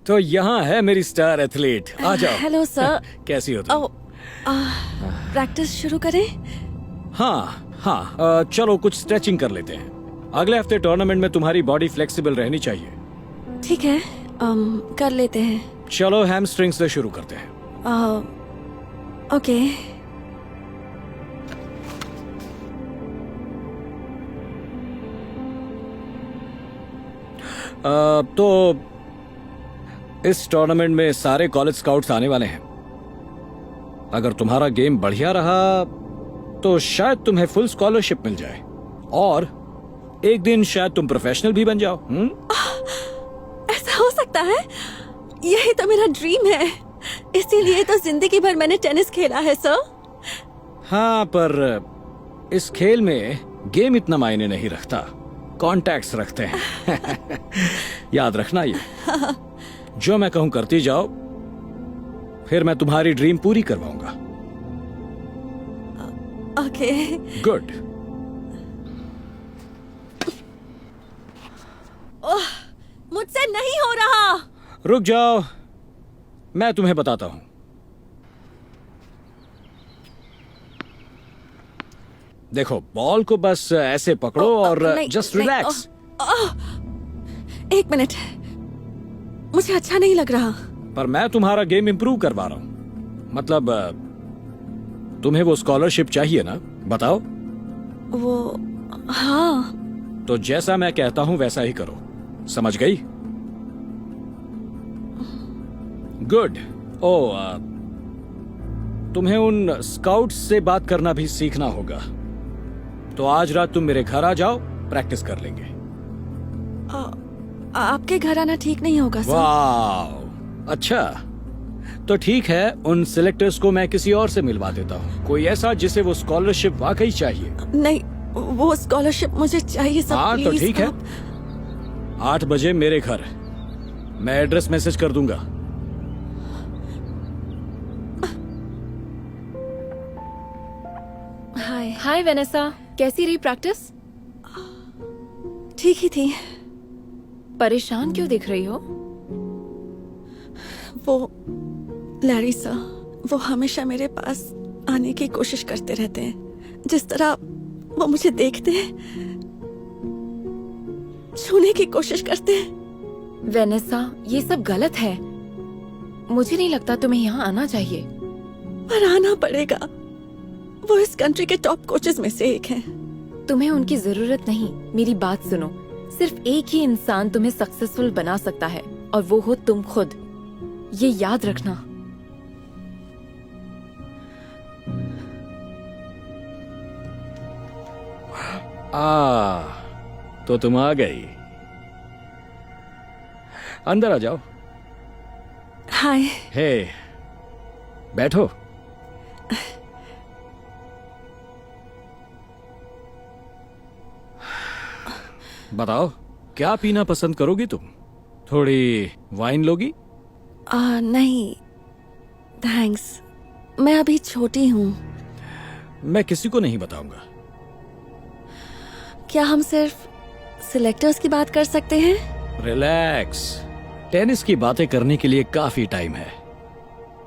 तो यहाँ है मेरी स्टार एथलीट, आ जाओ। Hello sir. कैसी हो तुम? प्रैक्टिस शुरू करें? हाँ, चलो कुछ स्ट्रेचिंग कर लेते हैं। अगले हफ्ते टूर्नामेंट में तुम्हारी बॉडी फ्लेक्सिबल रहनी चाहिए। ठीक है, कर लेते हैं। चलो हैमस्ट्रिंग से शुरू करते हैं। ओके। तो इस टूर्नामेंट में सारे कॉलेज स्काउट्स आने वाले हैं। अगर तुम्हारा गेम बढ़िया रहा तो शायद तुम्हें फुल स्कॉलरशिप मिल जाए और एक दिन शायद तुम प्रोफेशनल भी बन जाओ। ऐसा हो सकता है? यही तो मेरा ड्रीम है, इसीलिए तो जिंदगी भर मैंने टेनिस खेला है सर। हाँ, पर इस खेल में गेम इतना मायने नहीं रखता, कॉन्टैक्ट्स रखते हैं। याद रखना ये। जो मैं कहूं करती जाओ, फिर मैं तुम्हारी ड्रीम पूरी करवाऊंगा। ओके। गुड। मुझसे नहीं हो रहा। रुक जाओ, मैं तुम्हें बताता हूं। देखो, बॉल को बस ऐसे पकड़ो और जस्ट रिलैक्स। एक मिनट, मुझे अच्छा नहीं लग रहा। पर मैं तुम्हारा गेम इंप्रूव करवा रहा हूं। मतलब तुम्हें वो स्कॉलरशिप चाहिए ना? बताओ। वो, हाँ। तो जैसा मैं कहता हूं वैसा ही करो, समझ गई? गुड। तुम्हें उन स्काउट्स से बात करना भी सीखना होगा। तो आज रात तुम मेरे घर आ जाओ, प्रैक्टिस कर लेंगे। आपके घर आना ठीक नहीं होगा सर। वाह, अच्छा। तो ठीक है, उन सिलेक्टर्स को मैं किसी और से मिलवा देता हूँ। कोई ऐसा जिसे वो स्कॉलरशिप वाकई चाहिए। नहीं, वो स्कॉलरशिप मुझे चाहिए सर। हाँ, तो ठीक है। 8 बजे मेरे घर। मैं एड्रेस मैसेज कर दूंगा। हाय वेनेसा, कैसी रही प्रैक्टिस? ठीक ही थी। परेशान क्यों दिख रही हो? वो लैरी सर, वो हमेशा मेरे पास आने की कोशिश करते रहते हैं। जिस तरह वो मुझे देखते हैं, छूने की कोशिश करते हैं। वेनेसा, ये सब गलत है। मुझे नहीं लगता तुम्हें यहाँ आना चाहिए। पर आना पड़ेगा। वो इस कंट्री के टॉप कोचेस में से एक हैं। तुम्हें उनकी जरूरत नहीं। मेरी बात सुनो, सिर्फ एक ही इंसान तुम्हें सक्सेसफुल बना सकता है और वो हो तुम खुद। ये याद रखना। तो तुम आ गई। अंदर आ जाओ। हाय। हे, बैठो। बताओ, क्या पीना पसंद करोगी तुम? थोड़ी वाइन लोगी? नहीं थैंक्स, मैं अभी छोटी हूँ। मैं किसी को नहीं बताऊंगा। क्या हम सिर्फ सिलेक्टर्स की बात कर सकते हैं? रिलैक्स, टेनिस की बातें करने के लिए काफी टाइम है।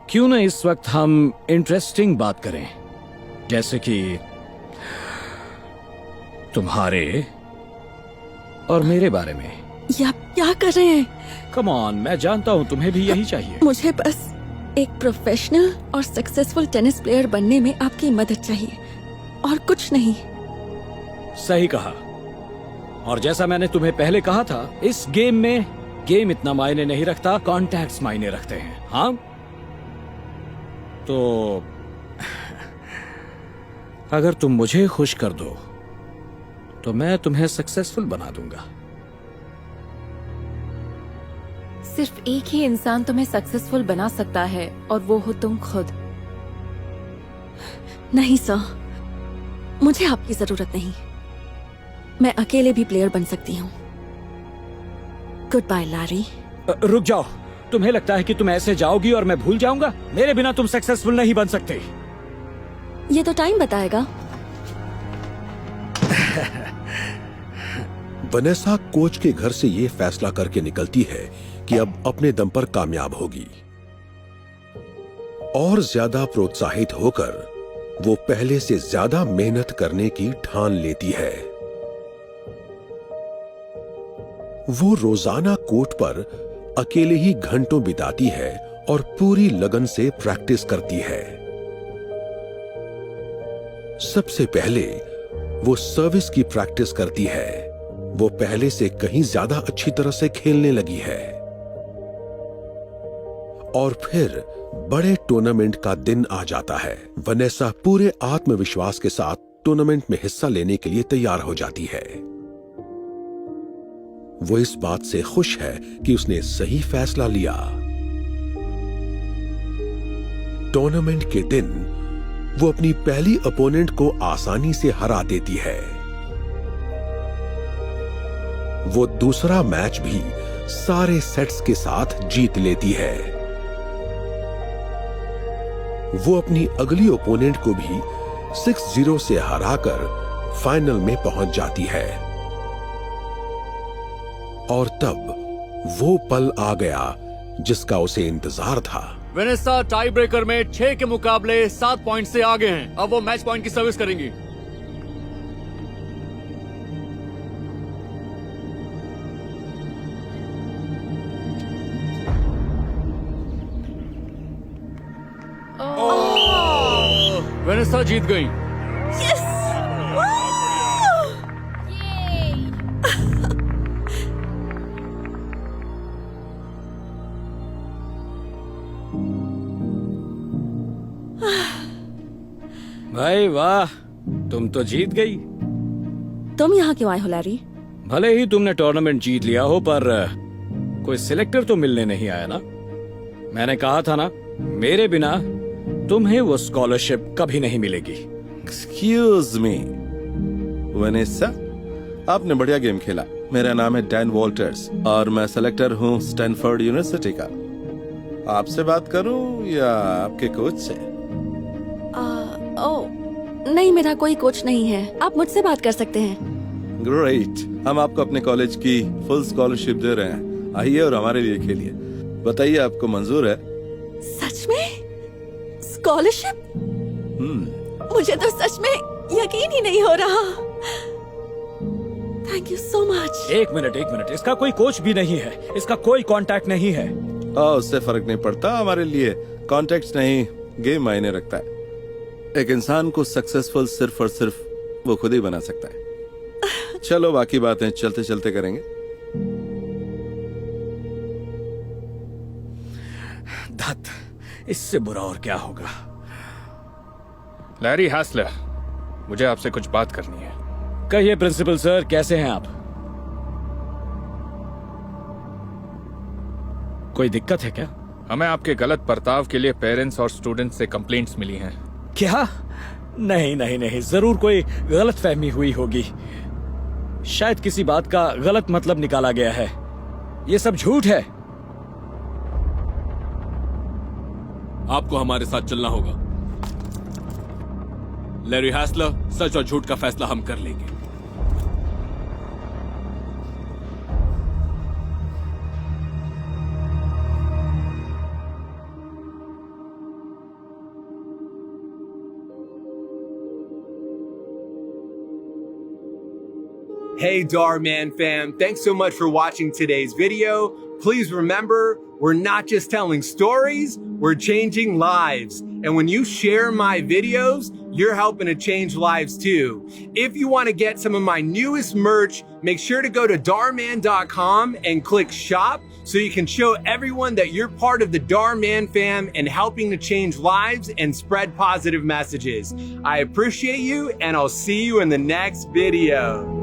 क्यों ना इस वक्त हम इंटरेस्टिंग बात करें, जैसे कि तुम्हारे और मेरे बारे में। या क्या कर रहे हैं? कम ऑन, मैं जानता हूँ तुम्हें भी यही चाहिए। मुझे बस एक प्रोफेशनल और सक्सेसफुल टेनिस प्लेयर बनने में आपकी मदद चाहिए, और कुछ नहीं। सही कहा। और जैसा मैंने तुम्हें पहले कहा था, इस गेम में गेम इतना मायने नहीं रखता, कॉन्टैक्ट्स मायने रखते हैं। हाँ, तो अगर तुम मुझे खुश कर दो तो मैं तुम्हें सक्सेसफुल बना दूंगा। सिर्फ एक ही इंसान तुम्हें सक्सेसफुल बना सकता है और वो हो तुम खुद। नहीं सर, मुझे आपकी जरूरत नहीं। मैं अकेले भी प्लेयर बन सकती हूँ। Goodbye Larry. रुक जाओ, तुम्हें लगता है कि तुम ऐसे जाओगी और मैं भूल जाऊंगा? मेरे बिना तुम सक्सेसफुल नहीं बन सकते। ये तो टाइम बताएगा। वनेसा कोच के घर से ये फैसला करके निकलती है कि अब अपने दम पर कामयाब होगी। और ज्यादा प्रोत्साहित होकर वो पहले से ज्यादा मेहनत करने की ठान लेती है। वो रोजाना कोर्ट पर अकेले ही घंटों बिताती है और पूरी लगन से प्रैक्टिस करती है। सबसे पहले वो सर्विस की प्रैक्टिस करती है। वो पहले से कहीं ज्यादा अच्छी तरह से खेलने लगी है। और फिर बड़े टूर्नामेंट का दिन आ जाता है। वनेसा पूरे आत्मविश्वास के साथ टूर्नामेंट में हिस्सा लेने के लिए तैयार हो जाती है। वो इस बात से खुश है कि उसने सही फैसला लिया। टूर्नामेंट के दिन वो अपनी पहली अपोनेंट को आसानी से हरा देती है। वो दूसरा मैच भी सारे सेट्स के साथ जीत लेती है। वो अपनी अगली ओपोनेंट को भी 6-0 से हराकर फाइनल में पहुंच जाती है। और तब वो पल आ गया जिसका उसे इंतजार था। वेनेसा टाई ब्रेकर में 6 के मुकाबले 7 पॉइंट से आगे हैं। अब वो मैच पॉइंट की सर्विस करेंगी। वेनेसा जीत गई। भाई वाह, तुम तो जीत गई। तुम यहाँ क्यों आए हो लैरी? भले ही तुमने टूर्नामेंट जीत लिया हो, पर कोई सिलेक्टर तो मिलने नहीं आया ना। मैंने कहा था ना, मेरे बिना तुम्हें वो स्कॉलरशिप कभी नहीं मिलेगी। एक्सक्यूज मी वनेसा, आपने बढ़िया गेम खेला। मेरा नाम है डैन वॉल्टर्स और मैं सेलेक्टर हूँ स्टैनफोर्ड यूनिवर्सिटी का। आपसे बात करूँ या आपके कोच से? नहीं, मेरा कोई कोच नहीं है। आप मुझसे बात कर सकते हैं। ग्रेट, हम आपको अपने कॉलेज की फुल स्कॉलरशिप दे रहे हैं। आइए और हमारे लिए खेलिए। बताइए, आपको मंजूर है? सच में? स्कॉलरशिप? मुझे तो सच में यकीन ही नहीं हो रहा। Thank you so much. एक मिनट, इसका कोई कोच भी नहीं है, इसका कोई कांटेक्ट नहीं है। उससे फर्क नहीं पड़ता। हमारे लिए कॉन्टेक्ट नहीं, गेम मायने रखता है। एक इंसान को सक्सेसफुल सिर्फ और सिर्फ वो खुद ही बना सकता है। चलो, बाकी बातें चलते चलते करेंगे। धत, इससे बुरा और क्या होगा। लैरी हैसलर, मुझे आपसे कुछ बात करनी है। कहिए प्रिंसिपल सर, कैसे हैं आप? कोई दिक्कत है क्या? हमें आपके गलत बर्ताव के लिए पेरेंट्स और स्टूडेंट्स से कंप्लेंट्स मिली हैं। क्या? नहीं, जरूर कोई गलत फहमी हुई होगी। शायद किसी बात का गलत मतलब निकाला गया है। ये सब झूठ है। आपको हमारे साथ चलना होगा। लैरी हैसलर, सच और झूठ का फैसला हम कर लेंगे। Hey Darman fam, thanks so much for watching today's video. Please remember, we're not just telling stories, we're changing lives. And when you share my videos, you're helping to change lives too. If you want to get some of my newest merch, make sure to go to darman.com and click shop so you can show everyone that you're part of the Darman fam and helping to change lives and spread positive messages. I appreciate you and I'll see you in the next video.